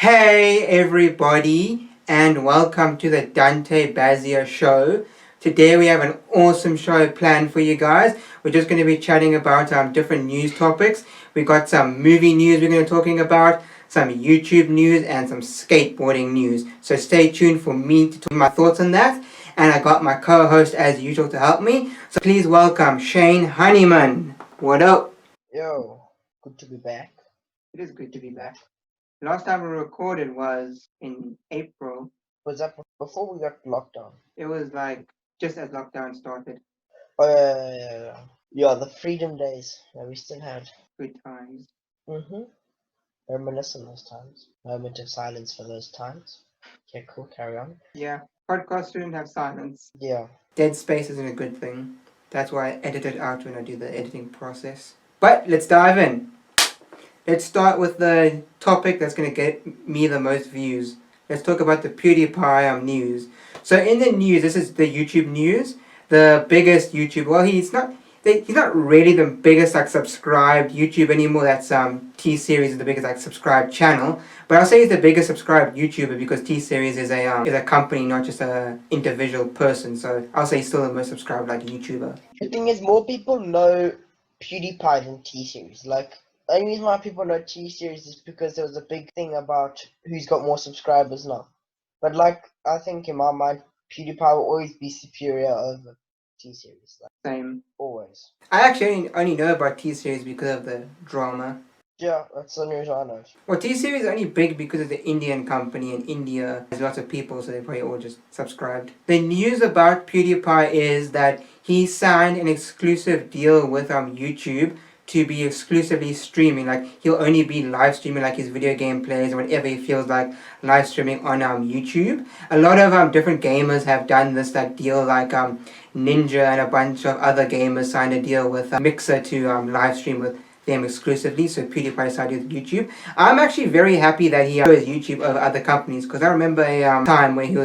Hey everybody, and welcome to the Dante Bazzea Show. Today we have an awesome show planned for you guys. We're just going to be chatting about different news topics. We got some movie news we're going to be talking about, some YouTube news, and some skateboarding news. So stay tuned for me to talk my thoughts on that. And I got my co-host as usual to help me. So please welcome Shane Honeyman. What up? Yo, good to be back. It is good to be back. Last time we recorded was in April. Was that before we got locked down? It was like just as lockdown started. Oh yeah, the freedom days that we still had. Good times. Mm-hmm. Reminisce on those times. Moment of silence for those times. Okay, cool, carry on. Yeah, podcasts shouldn't have silence. Yeah. Dead space isn't a good thing. That's why I edit it out when I do the editing process. But let's dive in. Let's start with the topic that's going to get me the most views. Let's talk about the PewDiePie news. So in the news, this is the YouTube news. The biggest YouTube, well, he's not really the biggest like subscribed YouTube anymore. That's T-Series is the biggest like subscribed channel. But I'll say he's the biggest subscribed YouTuber because T-Series is a company, not just a individual person. So I'll say he's still the most subscribed like YouTuber. The thing is, more people know PewDiePie than T-Series. Like, the only reason why people know T-Series is because there was a big thing about who's got more subscribers now. But like, I think in my mind, PewDiePie will always be superior over T-Series. Like, Same. always. I actually only know about T-Series because of the drama. Yeah, that's the only reason I know. Well, T-Series is only big because of the Indian company, and India has lots of people, so they probably all just subscribed. The news about PewDiePie is that he signed an exclusive deal with YouTube to be exclusively streaming. Like, he'll only be live streaming like his video game plays or whatever he feels like live streaming on YouTube. A lot of different gamers have done this like deal, like Ninja and a bunch of other gamers signed a deal with Mixer to live stream with them exclusively, so PewDiePie decided with YouTube. I'm actually very happy that he chose YouTube over other companies, because I remember a time where he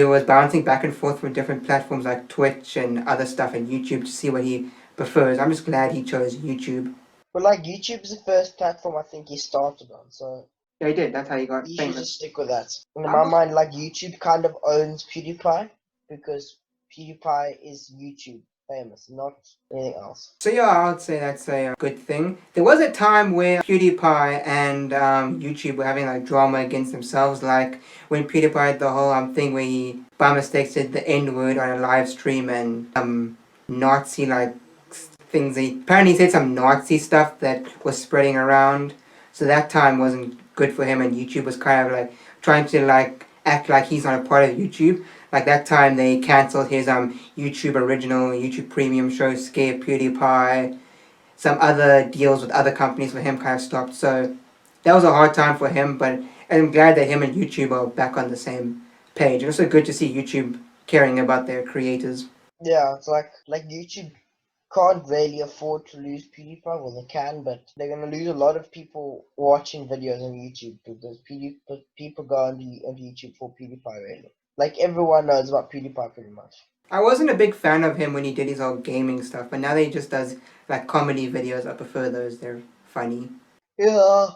was bouncing back and forth from different platforms like Twitch and other stuff and YouTube to see what he prefers. I'm just glad he chose YouTube. But like, YouTube is the first platform I think he started on, so Yeah, he did. That's how he got you should famous. just stick with that. In my mind, like, YouTube kind of owns PewDiePie because PewDiePie is YouTube famous, not anything else. So yeah, I would say that's a good thing. There was a time where PewDiePie and YouTube were having like drama against themselves, like when PewDiePie had the whole thing where he by mistake said the N word on a live stream and Nazi like things. He apparently said some Nazi stuff that was spreading around. So that time wasn't good for him, and YouTube was kind of like trying to like act like he's not a part of YouTube. Like that time they cancelled his YouTube original, YouTube premium show, Scare PewDiePie. Some other deals with other companies for him kind of stopped. So that was a hard time for him, but I'm glad that him and YouTube are back on the same page. And also good to see YouTube caring about their creators. Yeah, it's like YouTube can't really afford to lose PewDiePie. Well, they can, but they're gonna lose a lot of people watching videos on YouTube because people go onto YouTube for PewDiePie really. Like, everyone knows about PewDiePie pretty much. I wasn't a big fan of him when he did his whole gaming stuff, but now that he just does like comedy videos, I prefer those. They're funny. Yeah,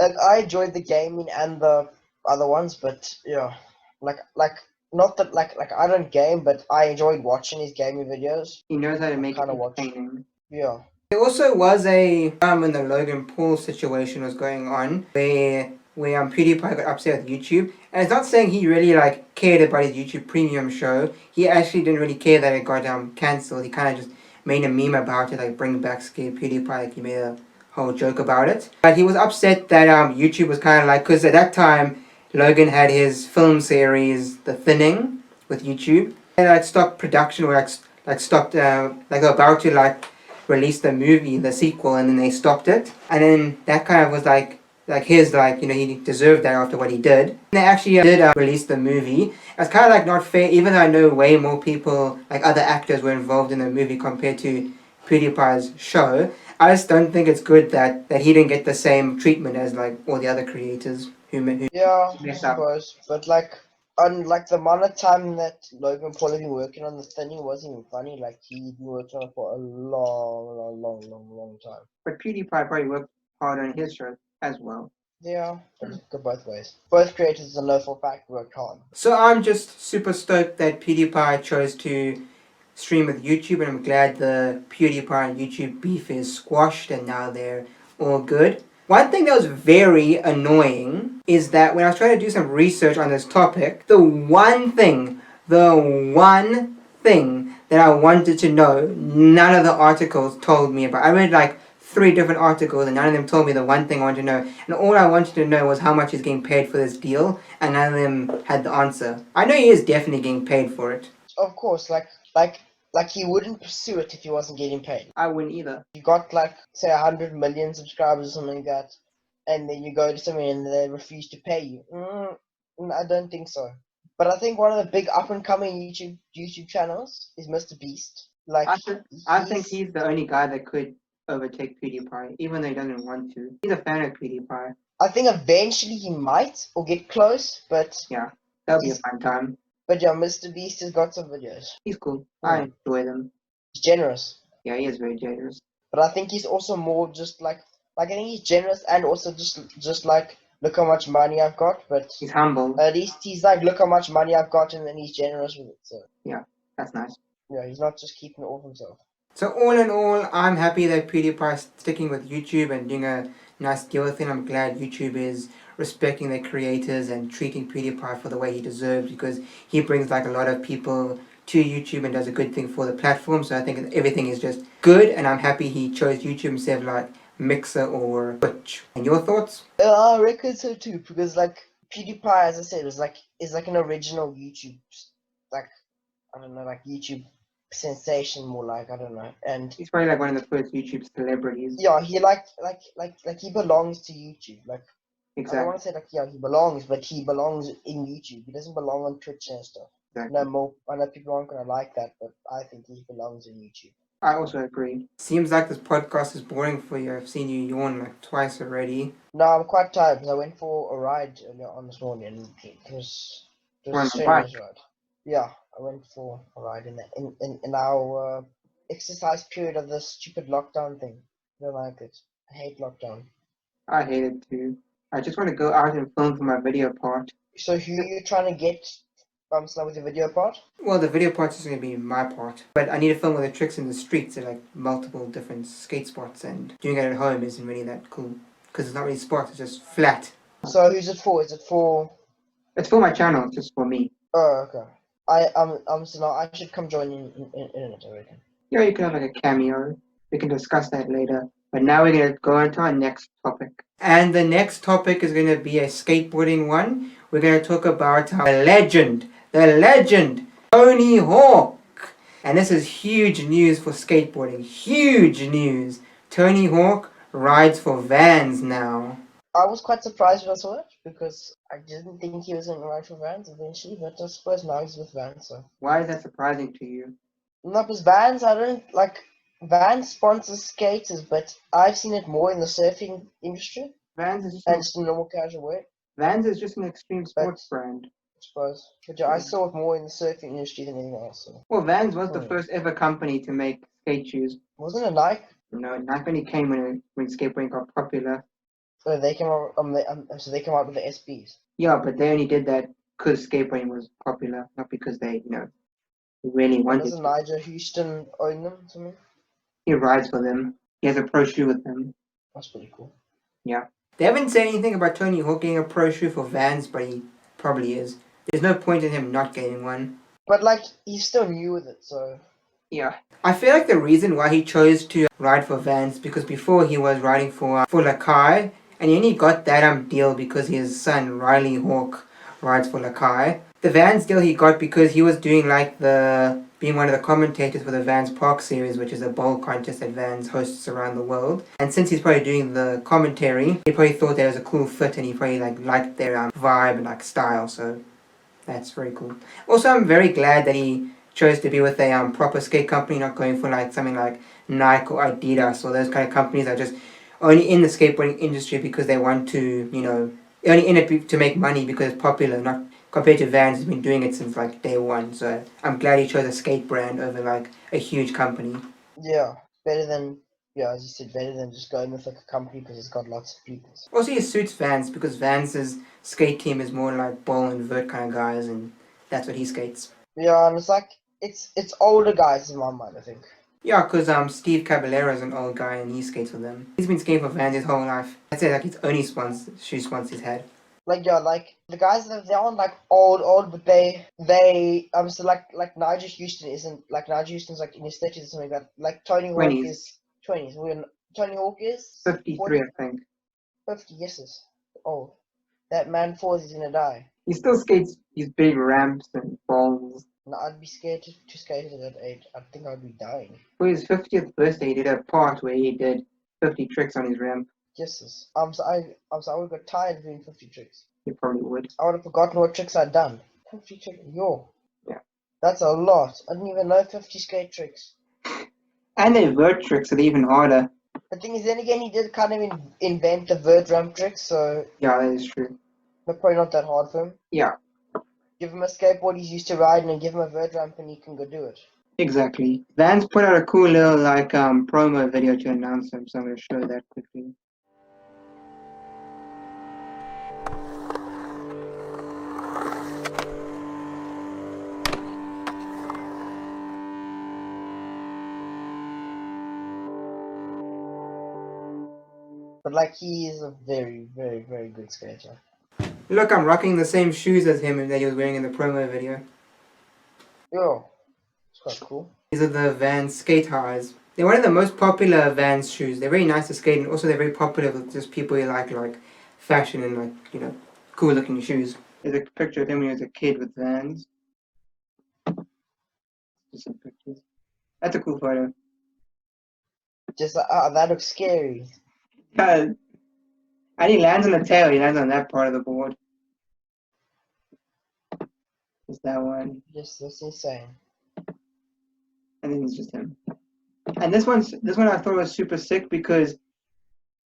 like, I enjoyed the gaming and the other ones, but yeah, like not that like I don't game, but I enjoyed watching his gaming videos. He knows how to I make it kind of watch. entertaining. Yeah. There also was a time when the Logan Paul situation was going on, where PewDiePie got upset with YouTube, and it's not saying he really like cared about his YouTube Premium show. He actually didn't really care that it got cancelled. He kind of just made a meme about it, like bring back Scare PewDiePie. Like he made a whole joke about it. But he was upset that YouTube was kind of like, because at that time Logan had his film series The Thinning with YouTube, and like stopped production or like stopped like they were about to like released the movie, the sequel, and then they stopped it. And then that kind of was like his like, you know, he deserved that after what he did. And they actually did release the movie. It's kind of like not fair, even though I know way more people, like other actors, were involved in the movie compared to PewDiePie's show. I just don't think it's good that he didn't get the same treatment as like all the other creators who Yeah, I messed up. suppose. But like, unlike the amount of time that Logan Paul had been working on the thinning wasn't even funny. Like, he'd been working on it for a long, long, long, long, long time. But PewDiePie probably worked hard on his show as well. Yeah, but it could go both ways. Both creators I know for a fact worked hard. So I'm just super stoked that PewDiePie chose to stream with YouTube, and I'm glad the PewDiePie and YouTube beef is squashed and now they're all good. One thing that was very annoying is that when I was trying to do some research on this topic, the one thing that I wanted to know, none of the articles told me about. I read like 3 different articles and none of them told me the one thing I wanted to know. And all I wanted to know was how much he's getting paid for this deal, and none of them had the answer. I know he is definitely getting paid for it. Of course, like he wouldn't pursue it if he wasn't getting paid. I wouldn't either. You got like say 100 million subscribers or something like that, and then you go to somewhere and they refuse to pay you. I don't think so. But I think one of the big up and coming YouTube channels is Mr. Beast. Like I think he's the only guy that could overtake PewDiePie, even though he doesn't want to. He's a fan of PewDiePie. I think eventually he might or get close, but yeah, that'll be a fun time. But yeah, Mr. Beast has got some videos. He's cool. I enjoy them. He's generous. Yeah, he is very generous. But I think he's also more just like I think he's generous and also just like look how much money I've got. But he's humble. At least he's like look how much money I've got, and then he's generous with it. So yeah, that's nice. Yeah, he's not just keeping it all for himself. So all in all, I'm happy that PewDiePie is sticking with YouTube and doing a nice deal with it. I'm glad YouTube is respecting their creators and treating PewDiePie for the way he deserves, because he brings like a lot of people to YouTube and does a good thing for the platform. So I think everything is just good, and I'm happy he chose YouTube instead of like Mixer or Twitch. And your thoughts? I reckon so too, because like PewDiePie, as I said, is like an original YouTube, like I don't know, like YouTube sensation, more like I don't know, and he's probably like one of the first YouTube celebrities. Yeah, he like he belongs to YouTube. Like exactly. I don't want to say like he belongs, but he belongs in YouTube. He doesn't belong on Twitch and stuff. Exactly. No more. I know people aren't gonna like that, but I think he belongs in YouTube. I also agree. Seems like this podcast is boring for you. I've seen you yawn like twice already. No, I'm quite tired because I went for a ride earlier on this morning, and it was a strenuous ride. Yeah, I went for a ride in our exercise period of this stupid lockdown thing. I don't like it. I hate lockdown. I hate it too. I just want to go out and film for my video part. So who are you trying to get start with the video part? Well, the video part is going to be my part. But I need to film with the tricks in the streets at like multiple different skate spots, and doing it at home isn't really that cool. Because it's not really spots, it's just flat. So who's it for? Is it for... It's for my channel, it's just for me. Oh, okay. So now I should come join in it, I reckon. Yeah, you can have like a cameo. We can discuss that later. But now we're going to go on to our next topic. And the next topic is going to be a skateboarding one. We're going to talk about the legend, Tony Hawk. And this is huge news for skateboarding. Huge news. Tony Hawk rides for Vans now. I was quite surprised when I saw it, because I didn't think he was going to ride for Vans eventually, but I suppose now he's with Vans, so... Why is that surprising to you? Not because Vans, I don't, like... Vans sponsors skaters, but I've seen it more in the surfing industry. Vans is just normal casual wear. Vans is just an extreme sports brand. I suppose. But yeah, I saw it more in the surfing industry than anything else. So. Well, Vans was the first ever company to make skate shoes. Wasn't it Nike? No, Nike only came when skateboarding got popular. So they came out. So they came out with the SBs. Yeah, but they only did that because skateboarding was popular, not because they, really wanted. Doesn't Nigel Houston own them? Something? He rides for them. He has a pro shoe with them. That's pretty cool. Yeah. They haven't said anything about Tony Hawk getting a pro shoe for Vans, but he probably is. There's no point in him not getting one. But, like, he's still new with it, so... Yeah. I feel like the reason why he chose to ride for Vans, because before he was riding for Lakai, and he only got that deal because his son, Riley Hawk, rides for Lakai. The Vans deal he got because he was doing, like, being one of the commentators for the Vans Park series, which is a bowl contest that Vans hosts around the world. And since he's probably doing the commentary, he probably thought that it was a cool fit, and he probably liked their vibe and style, so that's very cool. Also, I'm very glad that he chose to be with a proper skate company, not going for something like Nike or Adidas or those kind of companies that are just only in the skateboarding industry because they want to, only in it to make money because it's popular, not compared to Vans, who's been doing it since day one. So I'm glad he chose a skate brand over a huge company. Yeah, better than Yeah, as you said, better than just going with like a company because it's got lots of people. Also, he suits Vans because Vans's skate team is more like ball and vert kind of guys, and that's what he skates. Yeah, and it's like it's older guys in my mind, I think. Yeah, because Steve Caballero is an old guy and he skates with them. He's been skating for Vans his whole life. I'd say like his only shoe sponsor he's had. Like yeah, like the guys that they aren't like old, but they so like Nigel Houston isn't like Nigel Houston's like in his 30s or something like that. Like Tony Hawk 20s. is 20s. When Tony Hawk is 53, I think. 50 yeses old. That man falls, he's gonna die. He still skates these big ramps and falls. No, I'd be scared to skate at that age. I think I'd be dying. For his 50th birthday, he did a part where he did 50 tricks on his ramp. Yeses. So I would have got tired of doing 50 tricks. He probably would. I would have forgotten what tricks I'd done. 50 tricks, yo. Yeah. That's a lot. I didn't even know 50 skate tricks. And they're vert tricks, so they're even harder. The thing is, then again, he did kind of invent the vert ramp trick, so Yeah, that is true. they're probably not that hard for him. Yeah. Give him a skateboard he's used to riding and give him a vert ramp and he can go do it. Exactly. Vans put out a cool little like promo video to announce him, so I'm going to show that quickly. But like, he is a very, very, very good skater. Look, I'm rocking the same shoes as him that he was wearing in the promo video. Yo, it's quite cool. These are the Vans skate highs. They're one of the most popular Vans shoes. They're very nice to skate and also they're very popular with just people who like fashion and like, you know, cool looking shoes. There's a picture of him when he was a kid with Vans. Just some pictures. That's a cool photo. Just that looks scary. And he lands on the tail, he lands on that part of the board. Just that one. Just that's insane. And then it's just him. And this one I thought was super sick because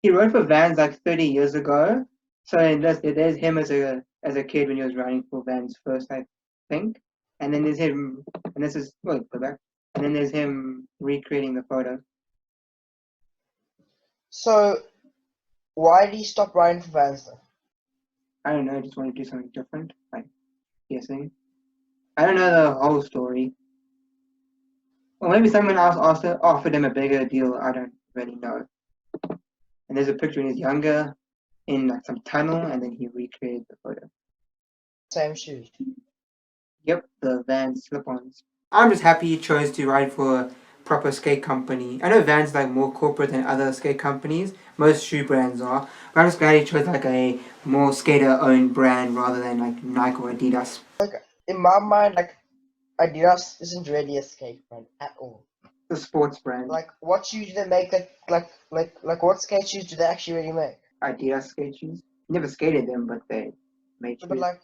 he rode for Vans like 30 years ago. So there's him as a kid when he was riding for Vans first, I think. And then there's him, and this is go back. And then there's him recreating the photo. So, why did he stop riding for Vans though? I don't know, I just want to do something different, like guessing. I don't know the whole story. Or maybe someone else offered him a bigger deal, I don't really know. And there's a picture when he's younger in like some tunnel and then he recreated the photo. Same shoes. Yep, the Vans slip-ons. I'm just happy he chose to ride for a proper skate company. I know Vans is like more corporate than other skate companies. Most shoe brands are. But I'm just glad he chose like a more skater-owned brand rather than like Nike or Adidas. Like, in my mind, like, Adidas isn't really a skate brand at all. The sports brand. Like, what shoes do they make? Like what skate shoes do they actually really make? Adidas skate shoes. Never skated them, but they made shoes. But like,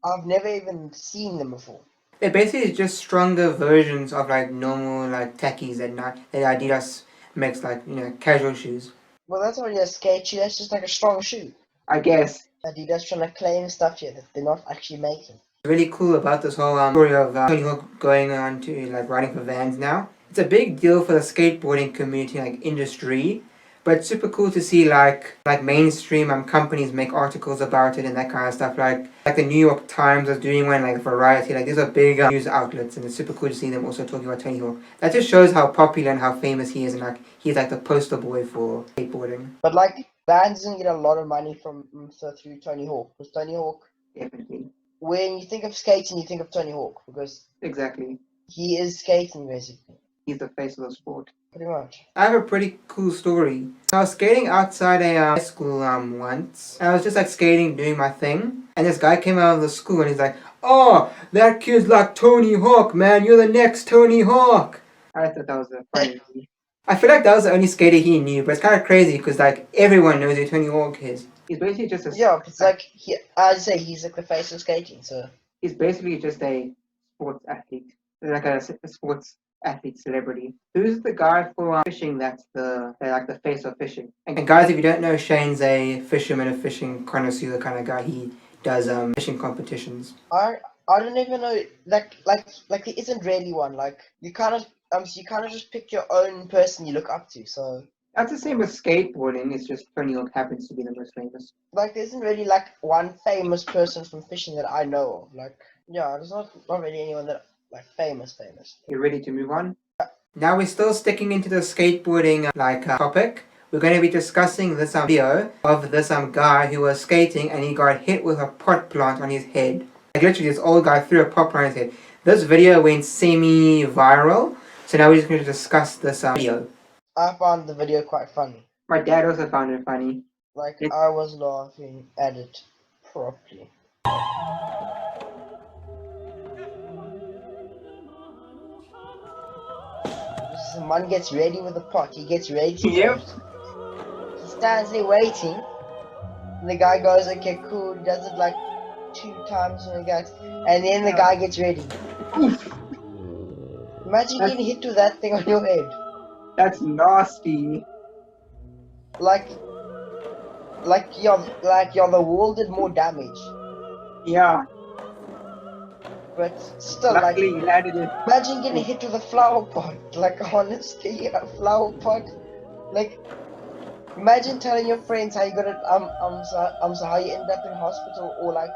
I've never even seen them before. They're basically just stronger versions of like normal like tackies that Adidas makes, like, you know, casual shoes. Well, that's not really a skate shoe. That's just like a strong shoe. I guess. Adidas trying to claim stuff here that they're not actually making. Really cool about this whole story of Tony Hawk going on to like riding for Vans now. It's a big deal for the skateboarding community, like industry, but it's super cool to see like mainstream companies make articles about it and that kind of stuff. Like the New York Times was doing one, like Variety. Like these are big news outlets, and it's super cool to see them also talking about Tony Hawk. That just shows how popular and how famous he is, and like he's like the poster boy for skateboarding. But like, Vans doesn't get a lot of money from through Tony Hawk, because Tony Hawk. Definitely. When you think of skating, you think of Tony Hawk because exactly he is skating basically. He's the face of the sport. Pretty much. I have a pretty cool story. I was skating outside a high school once. And I was just like skating, doing my thing. And this guy came out of the school and he's like, "Oh, that kid's like Tony Hawk, man. You're the next Tony Hawk." I thought that was a funny. I feel like that was the only skater he knew, but it's kind of crazy because like everyone knows who Tony Hawk is. He's basically just a... Yeah, it's like, I'd say he's like the face of skating, so... He's basically just a sports athlete. Like a sports athlete celebrity. Who's the guy for fishing that's the face of fishing? And guys, if you don't know, Shane's a fisherman, a fishing connoisseur kind of guy. He does fishing competitions. I don't even know, like there isn't really one. Like, you kind of just pick your own person you look up to, so... That's the same with skateboarding. It's just Tony Hawk happens to be the most famous. Like, there isn't really like one famous person from fishing that I know of. Like, yeah, there's not really anyone that like famous. You ready to move on? Now we're still sticking into the skateboarding topic. We're going to be discussing this video of this guy who was skating and he got hit with a pot plant on his head. Like literally this old guy threw a pot plant on his head. This video went semi-viral, so now we're just going to discuss this video. I found the video quite funny. My dad also found it funny. Like, I was laughing at it properly. The man gets ready with the pot. He gets ready to Yep. go. He stands there waiting. And the guy goes, okay, cool. He does it like 2 times and then the guy gets ready. Imagine getting hit with that thing on your head. That's nasty. Like the wall did more damage. Yeah. But still, Luckily, he landed it. imagine getting hit with a flower pot. Like, honestly, a flower pot. Like, imagine telling your friends how you got it. So how you ended up in hospital, or like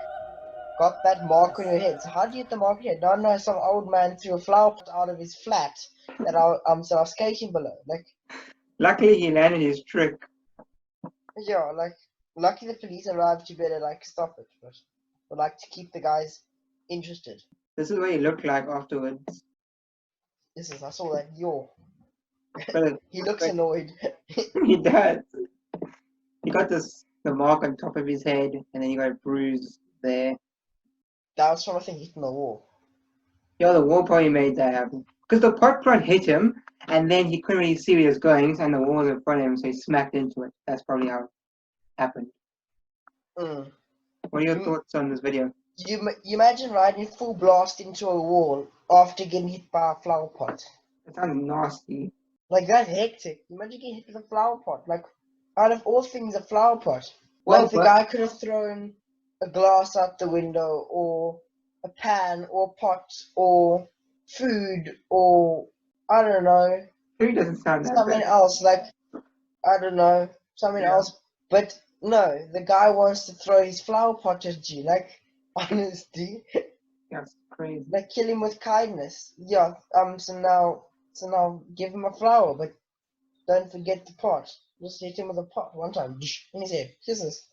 got that mark on your head. So how do you get the mark on your head? No, some old man threw a flower pot out of his flat that I was skating below. Like, Luckily, he landed his trick. yeah, like, lucky the police arrived to better like stop it, but like to keep the guys interested. This is what he looked like afterwards. I saw that. But He looks annoyed. he does. He got the mark on top of his head, and then he got a bruise there. That was from, I think, hitting the wall. Yeah, the wall probably made that happen. Because the pot plant hit him, and then he couldn't really see where he was going, and the wall was in front of him, so he smacked into it. That's probably how it happened. Mm. What are your thoughts on this video? You imagine riding full blast into a wall after getting hit by a flower pot. It sounds nasty. Like, that's hectic. Imagine getting hit with a flower pot. Like, out of all things, a flower pot. Well, Like, the guy could have thrown a glass out the window, or a pan, or a pot, or food, or I don't know, Food doesn't sound that something bad. else. Like, I don't know, something else. But no, the guy wants to throw his flower pot at you. Like, honestly, That's crazy. like, kill him with kindness. Yeah. So now give him a flower, but don't forget the pot. Just hit him with a pot one time in his head. Kisses.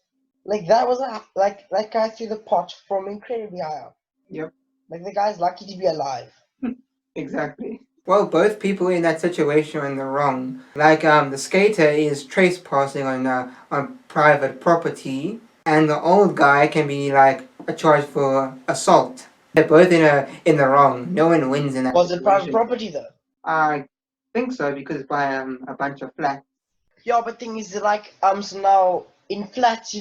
Like, that was like that guy threw the pot from incredibly high up. Yep. Like, the guy's lucky to be alive. Exactly. Well, both people in that situation are in the wrong. Like, the skater is trespassing on private property, and the old guy can be like charged for assault. They're both in the wrong. No one wins in that. Was it situation. private property though? I think so, because it's by a bunch of flats. Yeah, but thing is, like, so now in flats,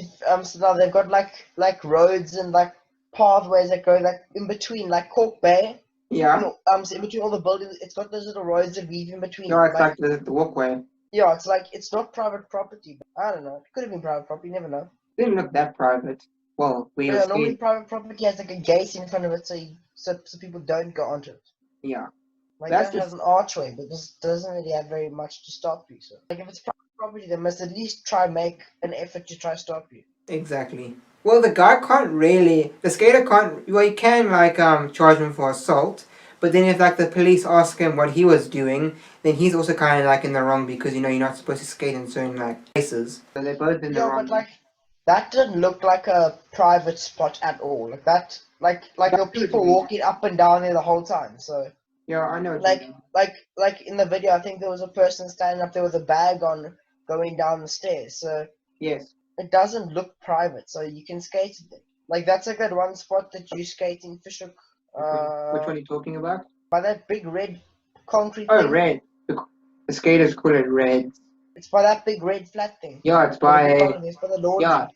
so now they've got like roads and like pathways that go like in between, like Cork Bay. Yeah. You know, so in between all the buildings, it's got those little roads that weave in between. No, it's like the walkway. Yeah, it's like, it's not private property. I don't know. It could have been private property. You never know. It didn't look that private. Well, Yeah, normally private property has like a gate in front of it, so people don't go onto it. Yeah. Like, That's that has an archway, but this doesn't really have very much to stop you. So, like, if it's private property, they must at least try make an effort to try stop you. Exactly. Well, the skater can't. Well, you can charge him for assault, but then if like the police ask him what he was doing, then he's also kind of like in the wrong, because you're not supposed to skate in certain like places. So they're both in the wrong. Yeah, but like, that didn't look like a private spot at all. Like that, like there were people walking up and down there the whole time. So. Yeah, I know. Like in the video, I think there was a person standing up there with a bag on, going down the stairs. So Yes. it doesn't look private, so you can skate it there. Like, that's like that one spot that you skate in Fishhook. Which one are you talking about? By that big red concrete Oh, thing. red. The skaters call it red. It's by that big red flat thing. Yeah, it's by the laundry. Yeah.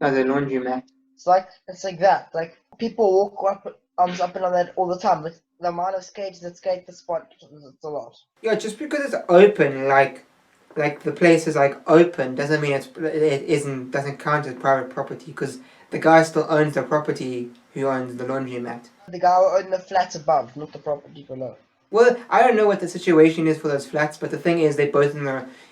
No, the laundromat. It's like that. Like, people walk up and on that all the time. But the amount of skaters that skate the spot, it's a lot. Yeah, just because it's open, like the place is like open, doesn't mean doesn't count as private property, because the guy still owns the property who owns the laundromat. The guy who owned the flats above, not the property below. Well, I don't know what the situation is for those flats, but the thing is, they're both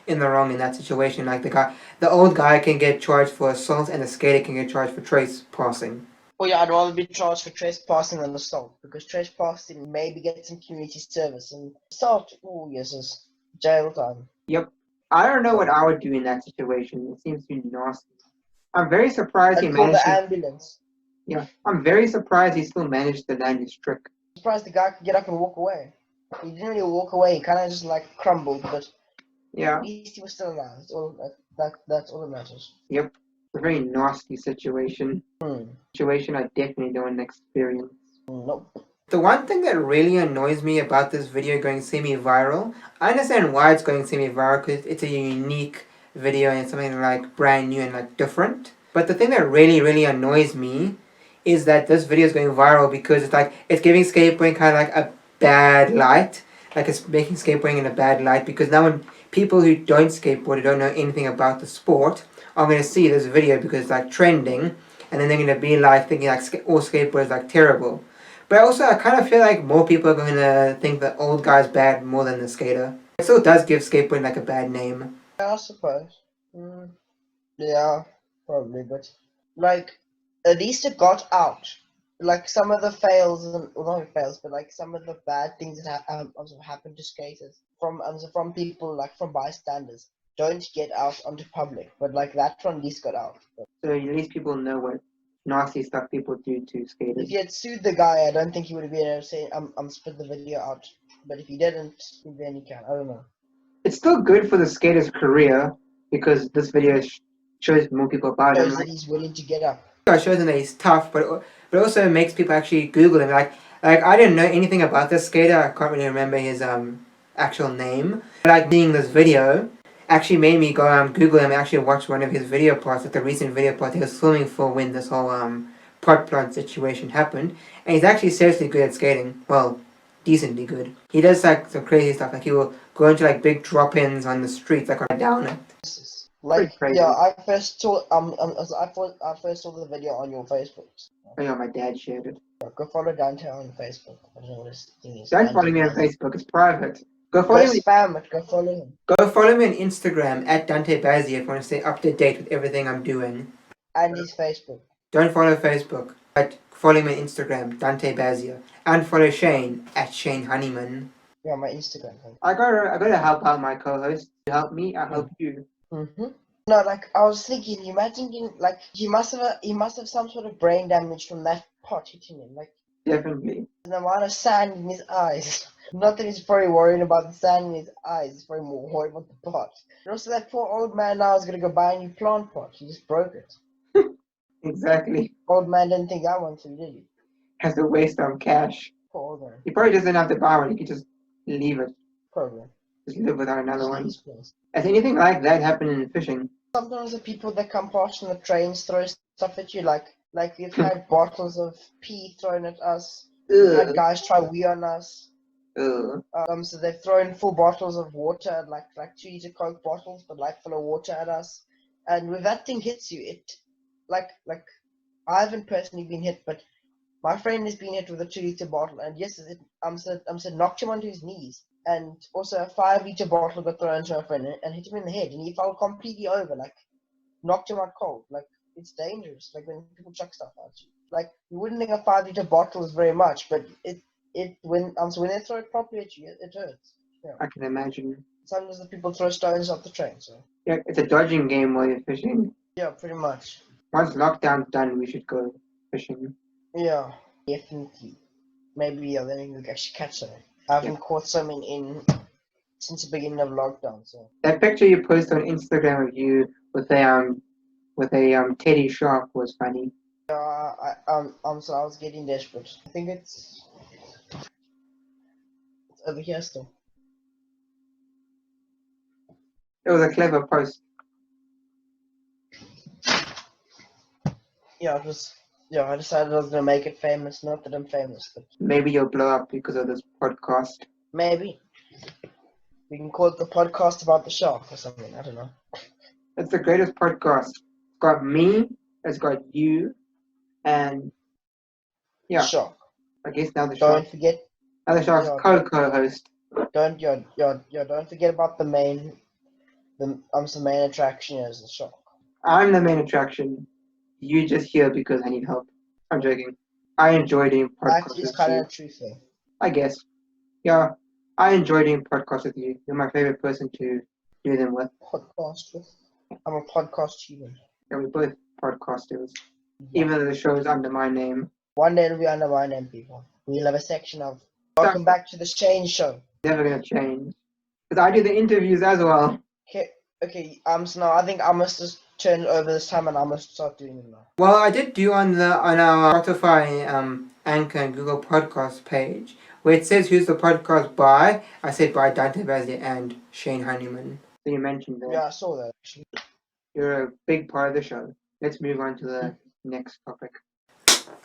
in the wrong in that situation. Like the old guy can get charged for assault, and the skater can get charged for trespassing. Oh yeah, I'd rather be charged for trespassing than assault, because trespassing maybe get some community service, and assault, oh yes, is jail time. Yep. I don't know what I would do in that situation. It seems to be nasty. I'm very surprised he I'd call managed the to. ambulance. Yeah, I'm very surprised he still managed to land his trick. I'm surprised the guy could get up and walk away. He didn't really walk away. He kind of just like crumbled, but Yeah. at least he was still alive. That's all that matters. Yep. It's a very nasty situation. Situation I definitely don't want to experience. Nope. The one thing that really annoys me about this video going semi-viral, I understand why it's going semi-viral because it's a unique video and it's something like brand new and like different. But the thing that really annoys me is that this video is going viral because it's like it's giving skateboarding kind of like a bad light. Like it's making skateboarding in a bad light because now when people who don't skateboard, who don't know anything about the sport, are going to see this video because it's like trending, and then they're going to be like thinking like all skateboarders like terrible. But also, I kind of feel like more people are going to think the old guy's bad more than the skater. It still does give skateboarding like a bad name. Yeah, I suppose. Yeah, probably, but like at least it got out. Like some of the fails, well, not fails, but like some of the bad things that also happened to skaters from people like from bystanders don't get out onto public, but like that one at least got out. So at least people know what nasty stuff people do to skaters. If he had sued the guy, I don't think he would have been able to say, I'm split the video out. But if he didn't, then he can. I don't know. It's still good for the skater's career because this video shows more people about him. Shows that he's willing to get up. It shows him that he's tough, but it also makes people actually Google him. Like I didn't know anything about this skater. I can't really remember his actual name. But like seeing this video actually made me go Google him and actually watch one of his video parts, like the recent video part he was filming for when this whole pot plant situation happened. And he's actually seriously good at skating. Well, decently good. He does like some crazy stuff. Like he will go into like big drop-ins on the streets, like on down it. Like crazy. yeah, I first saw I first saw the video on your Facebook. Oh yeah, my dad shared it. Go follow Dante on Facebook. I don't know what his thing is. Don't follow me on Facebook. It's private. Go Go follow me. spam it. Go follow him. Go follow me on Instagram at Dante Bazzea if you want to stay up to date with everything I'm doing. And his Facebook. Don't follow Facebook, but follow me on Instagram, Dante Bazzea, and follow Shane at Shane Honeyman. Yeah, my Instagram. I gotta help out my co-host. You help me, I help you. No, like I was thinking, imagine like he must have some sort of brain damage from that pot hitting him. Like Definitely. the amount of sand in his eyes. Not that he's probably worried about the sand in his eyes. He's probably more worried about the pot. And also, that poor old man now is gonna go buy a new plant pot. He just broke it. Exactly. Old man didn't think that one through, did he? Has to waste on cash. Poor old man. He probably doesn't have to buy one. He could just leave it. Probably. Just live without another one. Yes. Has anything like that happened in fishing? Sometimes the people that come past on the trains throw stuff at you, like we've had bottles of pee thrown at us. We've had guys try wee on us. So they've thrown full bottles of water, like 2-liter Coke bottles, but like full of water at us. And when that thing hits you, it like I haven't personally been hit, but my friend has been hit with a 2-liter bottle, and yes, it knocked him onto his knees. And also a 5-liter bottle got thrown to a friend and hit him in the head, and he fell completely over, like knocked him out cold. Like it's dangerous. Like when people chuck stuff at you, like you wouldn't think a 5-liter bottle is very much, but when they throw it properly at you, it hurts. Yeah. I can imagine. Sometimes the people throw stones off the train, so Yeah, it's a dodging game while you're fishing. yeah, pretty much. Once lockdown's done, we should go fishing. Yeah, definitely. Maybe then we can actually catch something. I haven't caught something since the beginning of lockdown. So that picture you posted on Instagram of you with a teddy shark was funny. Yeah, so I was getting desperate. I think it's over here still. It was a clever post. Yeah, I decided I was gonna make it famous. Not that I'm famous, but maybe you'll blow up because of this podcast. Maybe we can call it the podcast about the shark or something. I don't know. It's the greatest podcast. It's got me. It's got you, and yeah. Shark. I guess now the shark. Don't forget. Now the shark's co-host. Don't forget about the main I'm the main attraction as the shark. I'm the main attraction. You just here because I need help. I'm joking. I enjoy doing That podcasts is with kind you. of true thing. I guess. Yeah, I enjoy doing podcasts with you. You're my favorite person to do them with. Podcast with. I'm a podcast human. Yeah, we're both podcasters. Yeah. Even though the show is under my name. One day it'll be under my name, people. We'll have a section of welcome back to the Shane Show. Never gonna change. Because I do the interviews as well. Okay. So now I think I must just turn it over this time, and I must start doing it now. Well, I did do on our Spotify, Anchor and Google Podcast page where it says who's the podcast by. I said by Dante Bazzea and Shane Honeyman. So you mentioned that. Yeah, I saw that actually. You're a big part of the show. Let's move on to the next topic.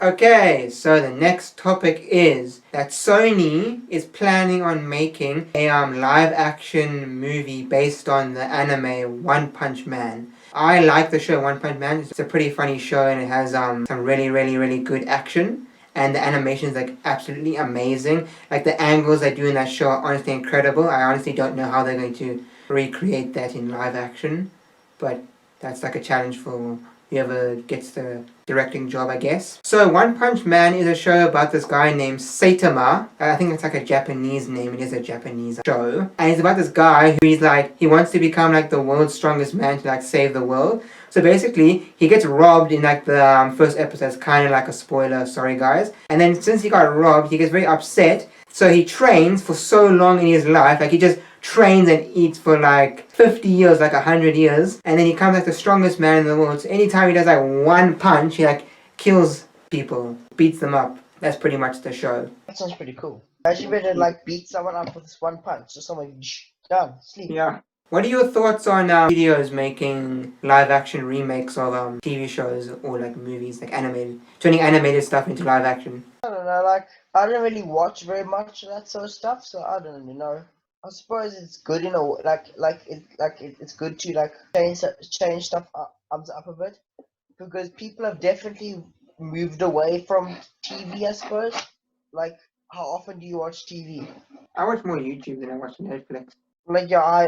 Okay, so the next topic is that Sony is planning on making a live action movie based on the anime One Punch Man. I like the show One Punch Man. It's a pretty funny show and it has some really, really, really good action. And the animation is like absolutely amazing. Like the angles they do in that show are honestly incredible. I honestly don't know how they're going to recreate that in live action. But that's like a challenge for whoever gets the directing job, I guess. So One Punch Man is a show about this guy named Saitama. I think it's like a Japanese name. It is a Japanese show. And it's about this guy who he wants to become like the world's strongest man to like save the world. So basically, he gets robbed in like the first episode. It's kind of like a spoiler, sorry guys. And then since he got robbed, he gets very upset. So he trains for so long in his life, like he just trains and eats for like 50 years, like 100 years, and then he becomes like the strongest man in the world. So anytime he does like one punch, he like kills people, beats them up. That's pretty much the show. That sounds pretty cool. Actually, better like beat someone up with this one punch, just someone done, sleep. Yeah. What are your thoughts on studios making live action remakes of TV shows or like movies, like turning animated stuff into live action? I don't know, like I don't really watch very much of that sort of stuff, so I don't really know. I suppose it's good, it's good to like change stuff up a bit, because people have definitely moved away from TV. I suppose. Like, how often do you watch TV? I watch more YouTube than I watch Netflix. Like, yeah,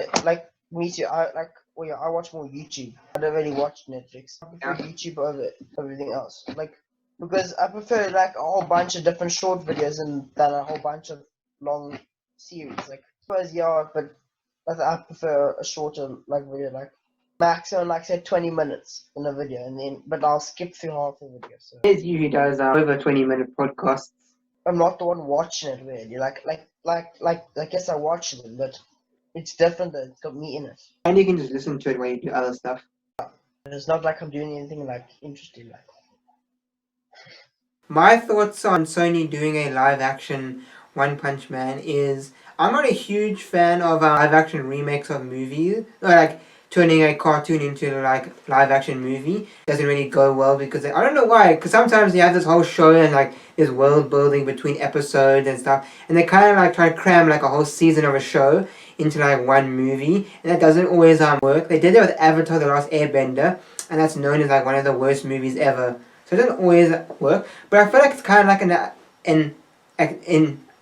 me too. I watch more YouTube. I don't really watch Netflix. I prefer YouTube over everything else. Like, because I prefer like a whole bunch of different short videos than a whole bunch of long series. Like, but I prefer a shorter like video, like maximum like say 20 minutes in a video, but I'll skip through half the video. So It's you who does over 20-minute podcasts. I'm not the one watching it really. I guess I watch them, but it's different that it's got me in it. And you can just listen to it while you do other stuff. It's not like I'm doing anything like interesting like. My thoughts on Sony doing a live action One Punch Man is I'm not a huge fan of live action remakes of movies, or like turning a cartoon into like live action movie. Doesn't really go well because I don't know why, because sometimes you have this whole show and like this world building between episodes and stuff, and they kind of like try to cram like a whole season of a show into like one movie, and that doesn't always work. They did it with Avatar: The Last Airbender, and that's known as like one of the worst movies ever. So it doesn't always work, but I feel like it's kind of like an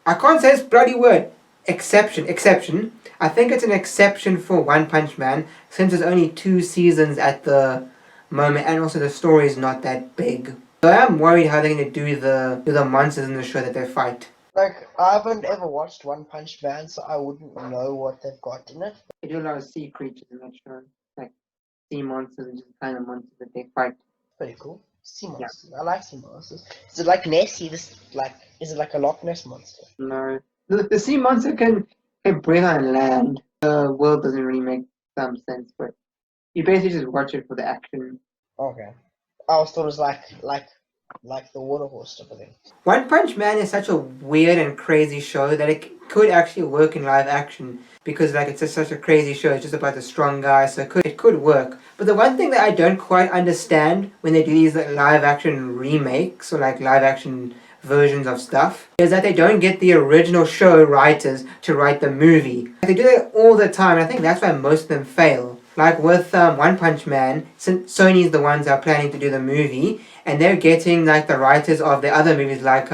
I can't say this bloody word, exception. I think it's an exception for One Punch Man, since there's only 2 seasons at the moment, and also the story is not that big. So I am worried how they're going to do the monsters in the show that they fight. Like, I haven't ever watched One Punch Man, so I wouldn't know what they've got in it. They do a lot of sea creatures in that show, like sea monsters and just kind of monsters that they fight. Pretty cool. Sea monsters. Yeah. I like sea monsters. Is it like Nessie? Is it like a Loch Ness monster? No. The sea monster can breathe on land. The world doesn't really make some sense, but you basically just watch it for the action. Okay. I always thought it was like the water horse stuff, I think. One Punch Man is such a weird and crazy show that it could actually work in live action, because like it's just such a crazy show. It's just about the strong guy, so it could work. But the one thing that I don't quite understand when they do these like, live action remakes or like live action versions of stuff is that they don't get the original show writers to write the movie. They do that all the time, and I think that's why most of them fail. Like with One Punch Man, since Sony's the ones that are planning to do the movie, and they're getting like the writers of the other movies like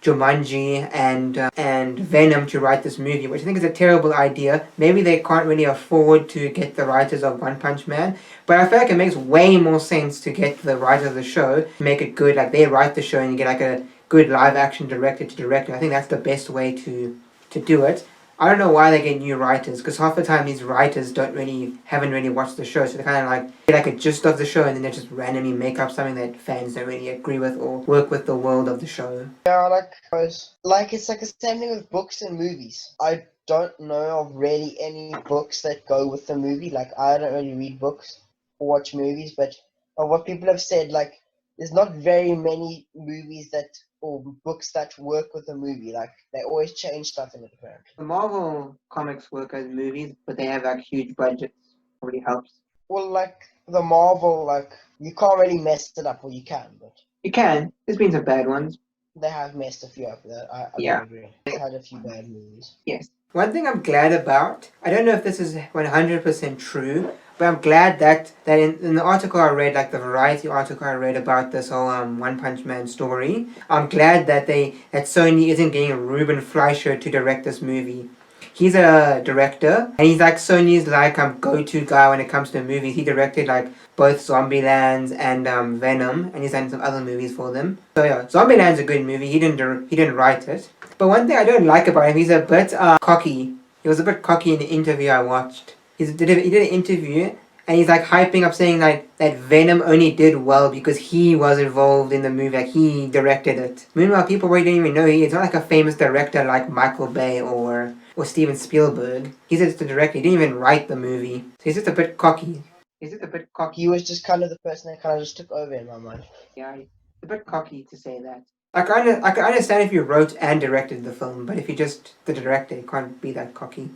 Jumanji and Venom to write this movie, which I think is a terrible idea. Maybe they can't really afford to get the writers of One Punch Man, but I feel like it makes way more sense to get the writers of the show to make it good. Like they write the show and you get like a good live action director to direct it. I think that's the best way to do it. I don't know why they get new writers, because half the time these writers haven't really watched the show, so they kind of like get like a gist of the show and then they just randomly make up something that fans don't really agree with or work with the world of the show. Yeah, like it's like the same thing with books and movies. I don't know of really any books that go with the movie. Like I don't really read books or watch movies, but of what people have said, like there's not very many movies that or books that work with a movie. Like they always change stuff in it apparently. The Marvel comics work as movies, but they have like huge budgets. Probably helps. Well, like the Marvel, like you can't really mess it up, or you can, but You can. There's been some bad ones. they have messed a few up. That I Yeah. don't agree. They've had a few bad movies. Yes. One thing I'm glad about, I don't know if this is 100% true, but I'm glad that in the article I read, like the Variety article I read about this whole One Punch Man story, I'm glad that Sony isn't getting Ruben Fleischer to direct this movie. He's a director, and he's like Sony's like go-to guy when it comes to movies. He directed like both Zombieland and Venom, and he's done some other movies for them. So yeah, Zombieland's a good movie. He didn't write it. But one thing I don't like about him, he's a bit cocky. He was a bit cocky in the interview I watched. He did an interview, and he's like hyping up saying like that Venom only did well because he was involved in the movie, like he directed it. Meanwhile, people really don't even know he's not like a famous director like Michael Bay or Steven Spielberg. He's just a director. He didn't even write the movie. So he's just a bit cocky. He was just kind of the person that kind of just took over in my mind. Yeah, he's a bit cocky to say that. I can understand if you wrote and directed the film, but if you're just the director, you can't be that cocky.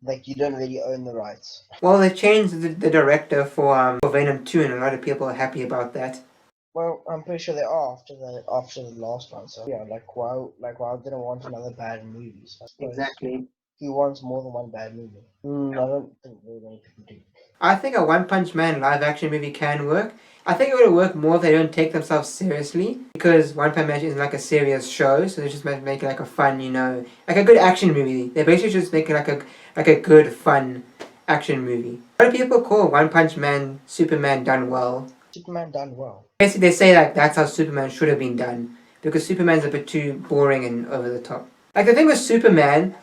Like you don't really own the rights. Well, they changed the director for Venom 2, and a lot of people are happy about that. Well, I'm pretty sure they are after the last one. So yeah, like why didn't want another bad movie? So Exactly. He wants more than one bad movie. I don't think very many people do. I think a One Punch Man live action movie can work. I think it would work more if they don't take themselves seriously, because One Punch Man isn't like a serious show, so they just make it like a fun, like a good action movie. They basically just make it like a good fun action movie. A lot of people call One Punch Man Superman done well. Superman done well. Basically, they say like that's how Superman should have been done, because Superman's a bit too boring and over the top. Like the thing with Superman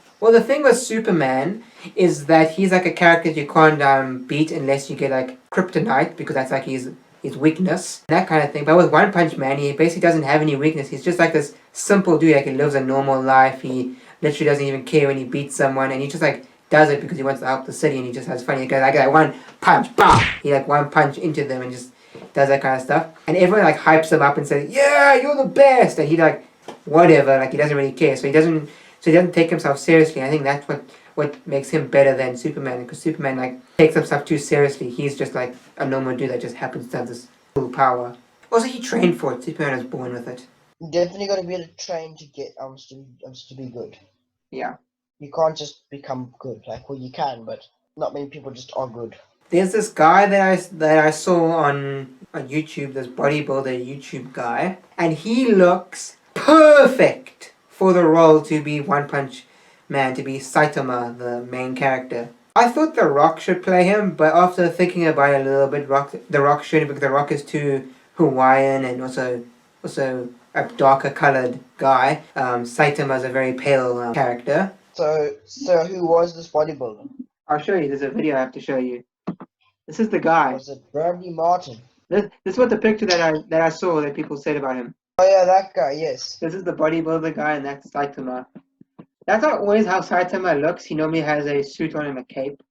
is that he's like a character you can't beat unless you get like kryptonite, because that's like his weakness, that kind of thing. But with One Punch Man, he basically doesn't have any weakness. He's just like this simple dude. Like he lives a normal life. He literally doesn't even care when he beats someone, and he just like does it because he wants to help the city, and he just has fun. He goes like one punch, bah! He like one punch into them and just does that kind of stuff. And everyone like hypes him up and says, "Yeah, you're the best," and he like whatever. Like he doesn't really care. So he doesn't take himself seriously. I think that's what makes him better than Superman, because Superman like takes himself too seriously. He's just like a normal dude that just happens to have this cool power. Also, he trained for it. Superman was born with it. You definitely got to be able to train to get to be good. Yeah. You can't just become good. Like, well, you can, but not many people just are good. There's this guy that I saw on YouTube, this bodybuilder YouTube guy, and he looks perfect for the role to be One Punch Man, to be Saitama, the main character. I thought The Rock should play him, but after thinking about it a little bit, The Rock shouldn't, because The Rock is too Hawaiian and also a darker colored guy. Saitama is a very pale character. So who was this bodybuilder? I'll show you. There's a video I have to show you. This is the guy. Was it Bradley Martin? This is what the picture that I saw that people said about him. Oh yeah, that guy. Yes. This is the bodybuilder guy, and that's Saitama. That's not always how Saitama looks. He normally has a suit on and a cape.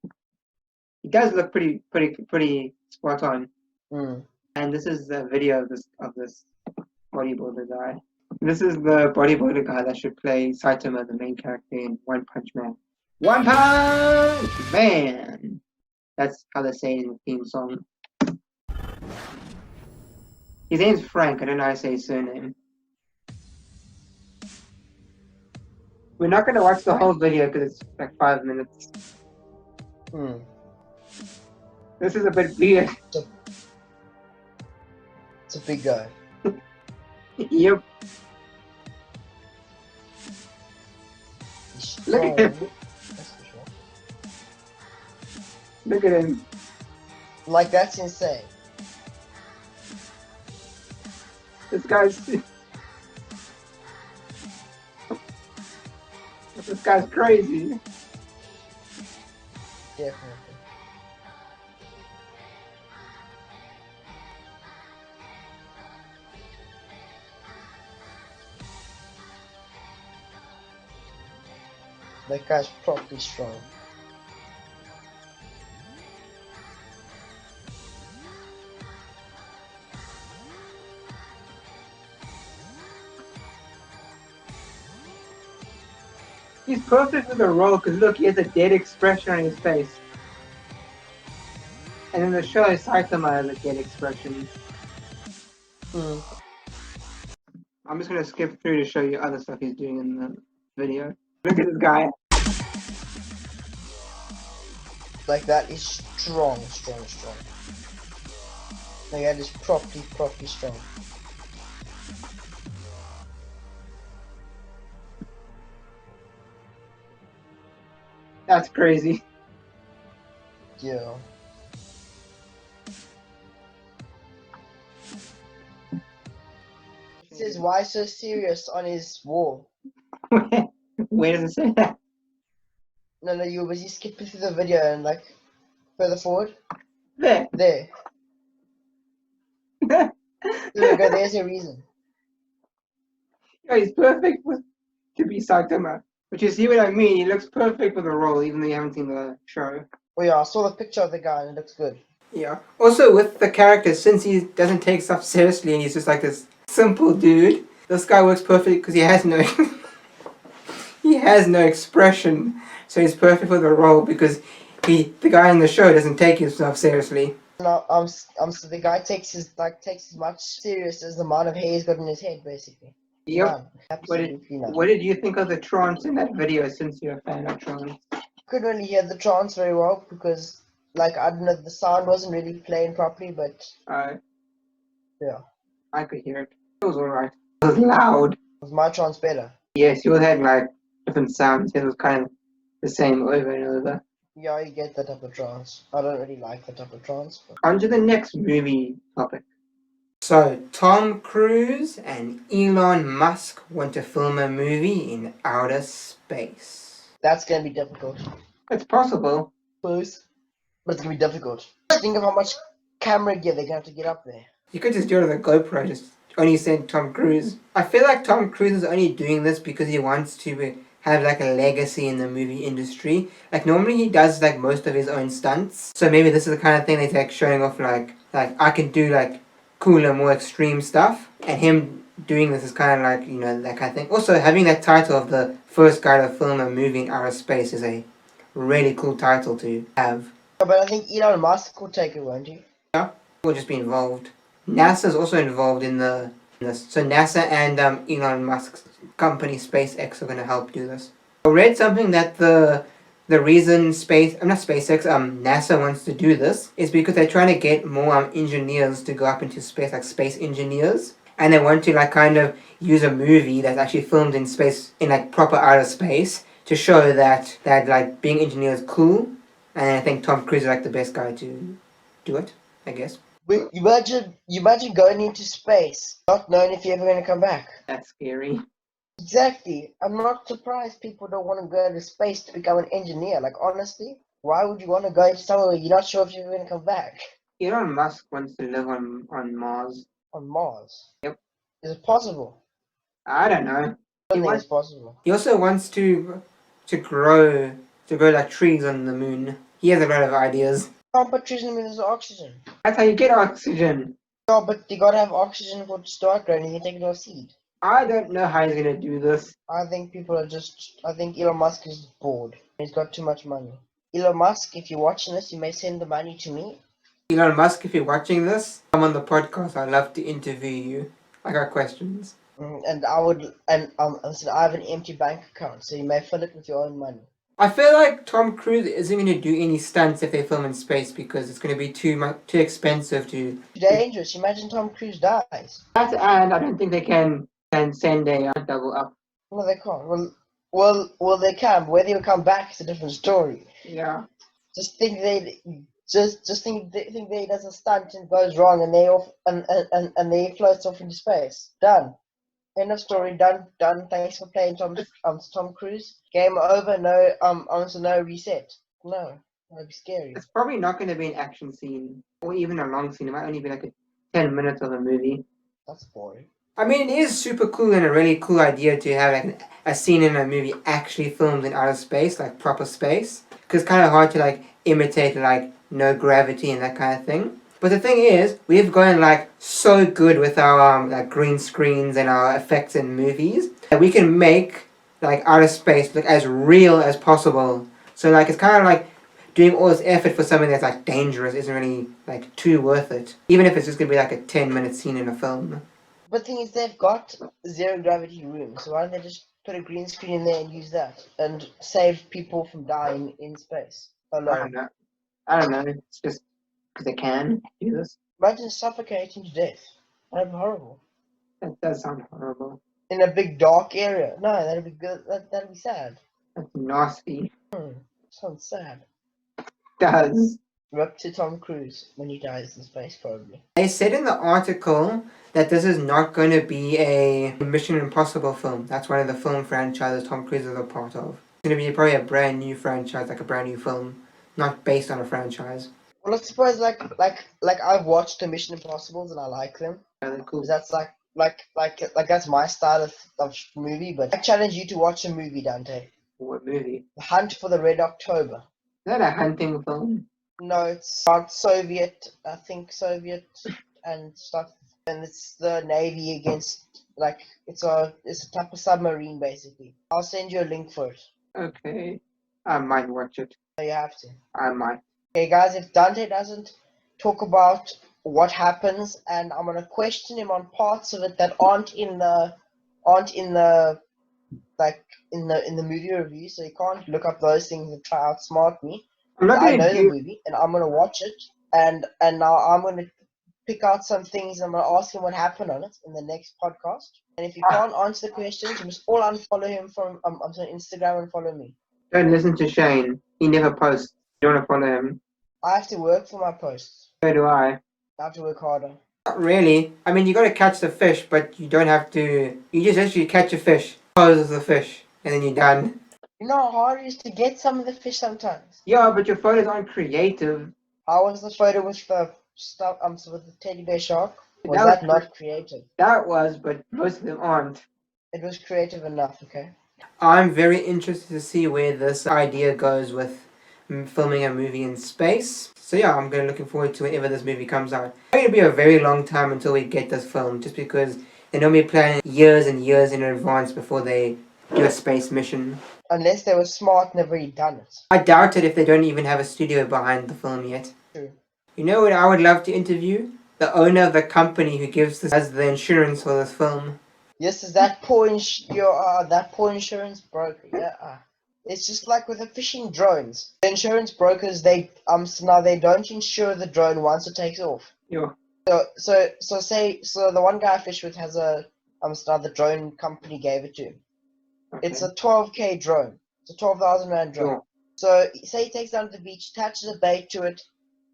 He does look pretty spot on. And this is the video of this bodybuilder guy. This is the bodybuilder guy that should play Saitama, the main character in One Punch Man. One Punch Man! That's how they say it in the theme song. His name's Frank. I don't know how to say his surname. We're not going to watch the whole video because it's like 5 minutes. This is a bit weird. It's a big guy. Yep. He's Look at him. strong. That's for sure. Look at him. Like, that's insane. This guy's crazy. Definitely. That guy's properly strong. He's perfect for the role because look, he has a dead expression on his face. And in the show, Saitama has a dead expression. I'm just gonna skip through to show you other stuff he's doing in the video. Look at this guy. Like, that is strong. Like, that is properly strong. That's crazy. Yeah. It says, why so serious on his wall? Where does it say that? No, you were busy skipping through the video and, like, further forward. There. There. There we go, there's a reason. Yeah, he's perfect to be Saitama. But you see what I mean? He looks perfect for the role, even though you haven't seen the show. Oh yeah, I saw the picture of the guy and it looks good. Yeah. Also, with the character, since he doesn't take stuff seriously and he's just like this simple dude, this guy works perfect because he has no he has no expression. So he's perfect for the role because the guy in the show doesn't take himself seriously. No, so the guy takes as much serious as the amount of hair he's got in his head, basically. Yep. None. Absolutely none. What did you think of the trance in that video? Since you're a fan of trance, Couldn't really hear the trance very well because, like, I don't know, the sound wasn't really playing properly, but yeah. I could hear it. It was alright. It was loud. Was my trance better? Yes, yours had like different sounds. It was kind of the same over and over. Yeah, you get that type of trance. I don't really like that type of trance. But... On to the next movie topic. So, Tom Cruise and Elon Musk want to film a movie in outer space. That's gonna be difficult. It's possible. Close. But it's gonna be difficult. Think of how much camera gear they're gonna have to get up there. You could just do it with a GoPro, just only send Tom Cruise. I feel like Tom Cruise is only doing this because he wants to have like a legacy in the movie industry. Like normally he does like most of his own stunts. So maybe this is the kind of thing that's like showing off like I can do like cooler, more extreme stuff. And him doing this is kind of like, you know, that kind of thing. Also, having that title of the first guy to film a movie in outer space is a really cool title to have. But I think Elon Musk will take it, won't he? Yeah, we'll just be involved. NASA's also involved in this. So NASA and Elon Musk's company SpaceX are going to help do this. I read something that the reason NASA wants to do this is because they're trying to get more engineers to go up into space, like space engineers, and they want to like kind of use a movie that's actually filmed in space, in like proper outer space, to show that like being engineer is cool. And I think Tom Cruise is like the best guy to do it, I guess. You imagine going into space, not knowing if you're ever going to come back. That's scary. Exactly. I'm not surprised people don't want to go to space to become an engineer. Like, honestly, why would you want to go somewhere where you're not sure if you're going to come back? Elon Musk wants to live on Mars. On Mars? Yep. Is it possible? I don't know. I don't think it's possible. He also wants to grow like trees on the moon. He has a lot of ideas. Can't put trees in the moon, there's oxygen. That's how you get oxygen. No, but you gotta have oxygen for it to start growing. You can take it off seed. I don't know how he's gonna do this. I think Elon Musk is bored. He's got too much money. Elon Musk, if you're watching this, you may send the money to me. Elon Musk, if you're watching this, come on the podcast. I'd love to interview you. I got questions. And listen, I have an empty bank account, so you may fill it with your own money. I feel like Tom Cruise isn't going to do any stunts if they film in space because it's going to be too expensive to... Dangerous. Imagine Tom Cruise dies. That, and I don't think they can send a double up. No, they can't. Well, Well, they can. But whether you come back is a different story. Yeah. Just think they does a stunt and goes wrong, and they off and they floats off into space. Done. End of story. Done. Done. Thanks for playing Tom Cruise. Game over. No so no reset. No, that'd be scary. It's probably not going to be an action scene or even a long scene. It might only be like 10 minutes of a movie. That's boring. I mean, it is super cool and a really cool idea to have like a scene in a movie actually filmed in outer space, like proper space. Because it's kind of hard to like imitate like no gravity and that kind of thing. But the thing is, we've gone like so good with our like green screens and our effects in movies that we can make like outer space look as real as possible. So like it's kind of like doing all this effort for something that's like dangerous isn't really like too worth it. Even if it's just gonna be like a 10-minute scene in a film. But the thing is, they've got zero gravity rooms, so why don't they just put a green screen in there and use that and save people from dying in space alone? I don't know. It's just because they can do this. Imagine suffocating to death. That'd be horrible. That does sound horrible. In a big dark area. No, that'd be good. That'd be sad. That's nasty. Sounds sad. Does. Rip to Tom Cruise when he dies in space, probably. They said in the article that this is not going to be a Mission Impossible film. That's one of the film franchises Tom Cruise is a part of. It's going to be probably a brand new franchise, like a brand new film, not based on a franchise. Well, I suppose like I've watched the Mission Impossibles and I like them. Yeah, they're cool. That's like that's my style of movie. But I challenge you to watch a movie, Dante. What movie? The Hunt for the Red October. Is that a hunting film? No, it's about Soviet and stuff, and it's the Navy against it's a type of submarine basically. I'll send you a link for it. Okay. I might watch it. So you have to. I might. Okay, guys, if Dante doesn't talk about what happens, and I'm gonna question him on parts of it that aren't in the movie review, so you can't look up those things and try to outsmart me. I know the movie, and I'm gonna watch it, and now I'm gonna pick out some things. And I'm gonna ask him what happened on it in the next podcast. And if you can't answer the questions, you must all unfollow him from on Instagram and follow me. Don't listen to Shane. He never posts. You don't want to follow him. I have to work for my posts. So do I. I have to work harder. Not really. I mean, you got to catch the fish, but you don't have to. You just actually catch a fish, pose the fish, and then you're done. You know how hard it is to get some of the fish sometimes. Yeah, but your photos aren't creative. How was the photo with the stuff? With the teddy bear shark. Was that not creative? That was, but most of them aren't. It was creative enough. Okay. I'm very interested to see where this idea goes with filming a movie in space. So yeah, I'm looking forward to whenever this movie comes out. It's going to be a very long time until we get this film, just because they normally plan years and years in advance before they do a space mission. Unless they were smart and they've already done it. I doubt it if they don't even have a studio behind the film yet. True. You know what I would love to interview? The owner of the company who gives us the insurance for this film. Yes, is that poor insurance broker? Yeah. It's just like with the fishing drones. The insurance brokers now they don't insure the drone once it takes off. Yeah. So the one guy I fish with has a now the drone company gave it to him. Okay. It's a 12K drone. It's a 12,000 rand drone. Sure. So say he takes down to the beach, attaches a bait to it,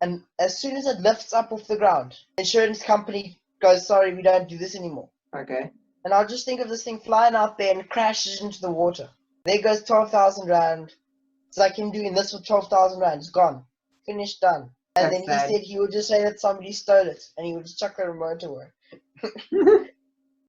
and as soon as it lifts up off the ground, the insurance company goes, sorry, we don't do this anymore. Okay. And I'll just think of this thing flying out there and crashes into the water. There goes 12,000 rand. It's like him doing this for 12,000 rand. It's gone. Finished, done. And then he said he would just say that somebody stole it, and he would just chuck the remote away.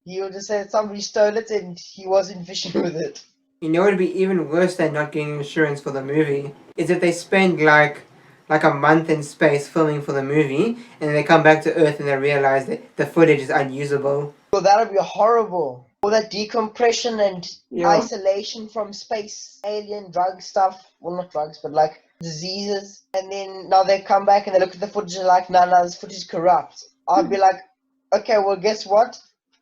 He would just say that somebody stole it, and he wasn't fishing with it. You know what would be even worse than not getting insurance for the movie? Is if they spend like a month in space filming for the movie, and then they come back to Earth and they realize that the footage is unusable. Well, that would be horrible. All that decompression and isolation from space, alien drug stuff. Well, not drugs, but like diseases. And then now they come back and they look at the footage and like, no, this footage is corrupt. I'd be like, okay, well, guess what?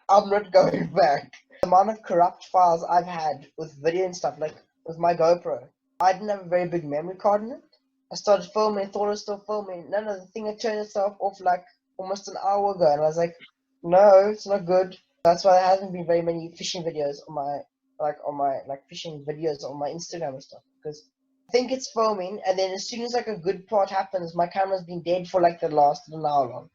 I'm not going back. The amount of corrupt files I've had with video and stuff, like with my GoPro, I didn't have a very big memory card in it. I started filming, thought I was still filming. No, the thing had turned itself off like almost an hour ago, and I was like, no, it's not good. That's why there hasn't been very many fishing videos on like on my like fishing videos on my Instagram and stuff, because I think it's filming, and then as soon as like a good part happens, my camera's been dead for like the last an hour long.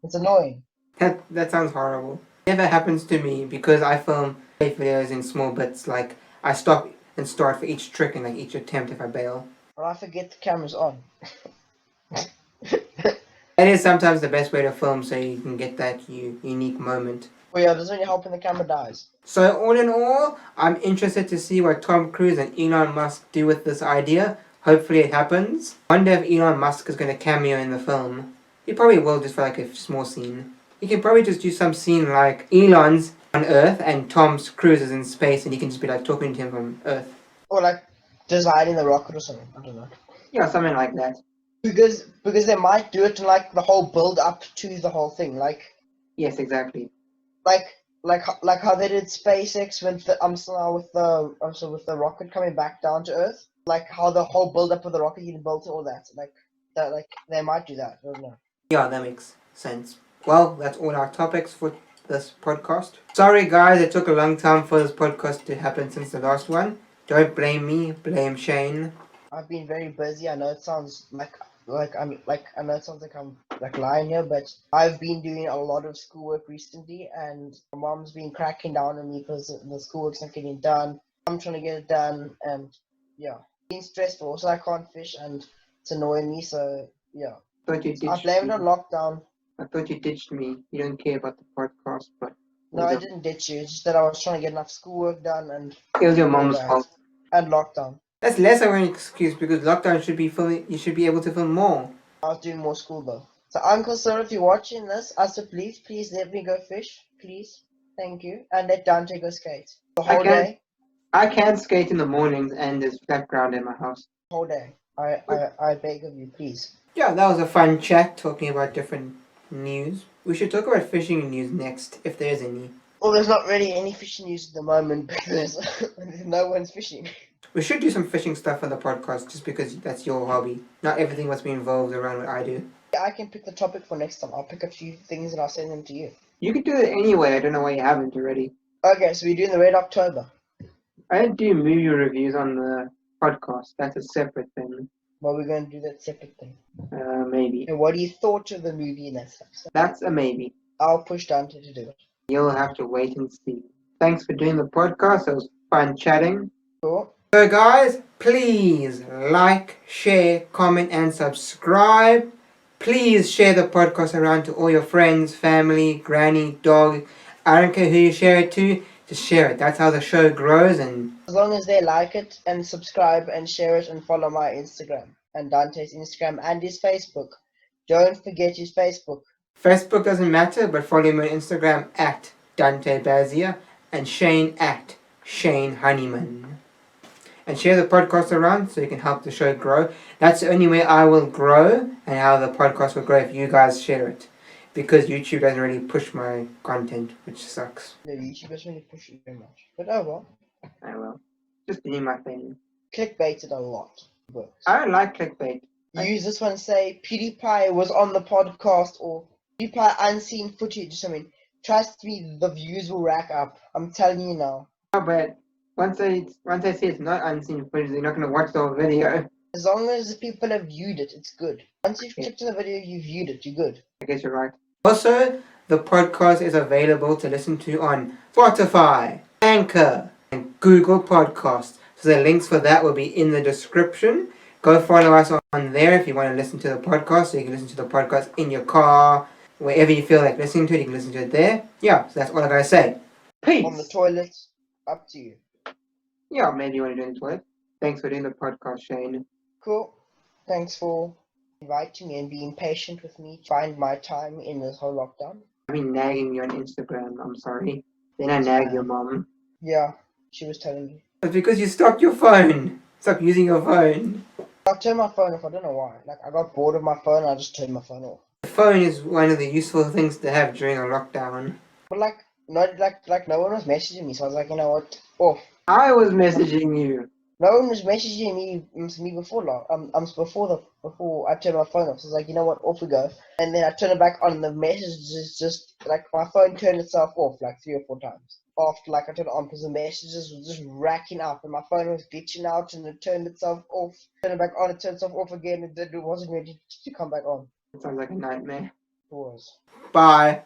It's annoying. That sounds horrible. Never happens to me because I film videos in small bits. Like I stop and start for each trick and like each attempt if I bail. Or I forget the camera's on. That is sometimes the best way to film, so you can get that unique moment. Well, yeah, doesn't really help when the camera dies. So all in all, I'm interested to see what Tom Cruise and Elon Musk do with this idea. Hopefully it happens. I wonder if Elon Musk is going to cameo in the film. He probably will, just for like a small scene. He can probably just do some scene like Elon's on Earth and Tom Cruise is in space, and he can just be like talking to him from Earth. Or like designing the rocket or something. I don't know. Yeah, something like that. Because they might do it to like the whole build up to the whole thing. Like Yes, exactly. like how they did SpaceX with the rocket coming back down to Earth. Like how the whole build up of the rocket you built and all that. Like they might do that. I don't know. Yeah, that makes sense. Well, that's all our topics for this podcast. Sorry guys, it took a long time for this podcast to happen since the last one. Don't blame me, blame Shane. I've been very busy. I know it sounds I know it sounds like I'm like lying here, but I've been doing a lot of schoolwork recently, and my mom's been cracking down on me because the schoolwork's not getting done. I'm trying to get it done, and yeah, being stressful. Also, I can't fish, and it's annoying me. So yeah, Thought you I ditched blame it me. on lockdown. I thought you ditched me. You don't care about the podcast, but No, I didn't ditch you. It's just that I was trying to get enough schoolwork done, and it was your all mom's that. fault. And lockdown. That's less of an excuse because lockdown should be filming. You should be able to film more. I was doing more school though. So Uncle Sir, if you're watching this, I said please let me go fish, please, thank you, and let Dante go skate the whole day. I can skate in the mornings, and there's flat ground in my house. Whole day. I beg of you, please. Yeah, that was a fun chat talking about different news. We should talk about fishing news next, if there's any. Well, there's not really any fishing news at the moment because no one's fishing. We should do some fishing stuff on the podcast just because that's your hobby. Not everything must be involved around what I do. I can pick the topic for next time. I'll pick a few things and I'll send them to you. You can do it anyway. I don't know why you haven't already. Okay, so we're doing the Red October. I don't do movie reviews on the podcast. That's a separate thing. Well, we're going to do that separate thing. Maybe. And what do you thought of the movie and that stuff? So That's a maybe. I'll push Dante to do it. You'll have to wait and see. Thanks for doing the podcast. It was fun chatting. Cool. So guys, please like, share, comment and subscribe. Please share the podcast around to all your friends, family, granny, dog. I don't care who you share it to, just share it. That's how the show grows. And as long as they like it and subscribe and share it and follow my Instagram and Dante's Instagram and his Facebook. Don't forget his Facebook. Facebook doesn't matter, but follow me on Instagram at Dante Bazzea and Shane at Shane Honeyman. And share the podcast around so you can help the show grow. That's the only way I will grow and how the podcast will grow if you guys share it. Because YouTube doesn't really push my content, which sucks. No, YouTube doesn't really push it very much. But oh well. I will. Just doing my thing. Clickbaited a lot. Works. I don't like clickbait. Use this one, say PewDiePie was on the podcast or PewDiePie unseen footage or something. Trust me, the views will rack up. I'm telling you now. Oh, but once I say it's not unseen footage, they're not going to watch the whole video. As long as the people have viewed it, it's good. Once you've clicked on the video, you've viewed it, you're good. I guess you're right. Also, the podcast is available to listen to on Spotify, Anchor, and Google Podcasts. So the links for that will be in the description. Go follow us on there if you want to listen to the podcast. So you can listen to the podcast in your car, wherever you feel like listening to it, you can listen to it there. Yeah, so that's all I gotta say. Peace! On the toilet, up to you. Yeah, maybe you want to do it in the toilet. Thanks for doing the podcast, Shane. Cool. Thanks for inviting me and being patient with me to find my time in this whole lockdown. I've been nagging you on Instagram, I'm sorry. Then I nagged your mom. Yeah, she was telling me. It's because you stopped your phone. Stop using your phone. I turned my phone off, I don't know why. Like, I got bored of my phone and I just turned my phone off. The phone is one of the useful things to have during a lockdown. But no one was messaging me, so I was like, you know what? Off. I was messaging you. No one was messaging me before before I turned my phone off. So I was like, you know what, off we go. And then I turn it back on, and the message is just like my phone turned itself off like 3 or 4 times after like I turned it on because the messages were just racking up, and my phone was glitching out, and it turned itself off. Turn it back on, it turned itself off again, and it wasn't ready to come back on. It sounds like a nightmare. It was. Bye.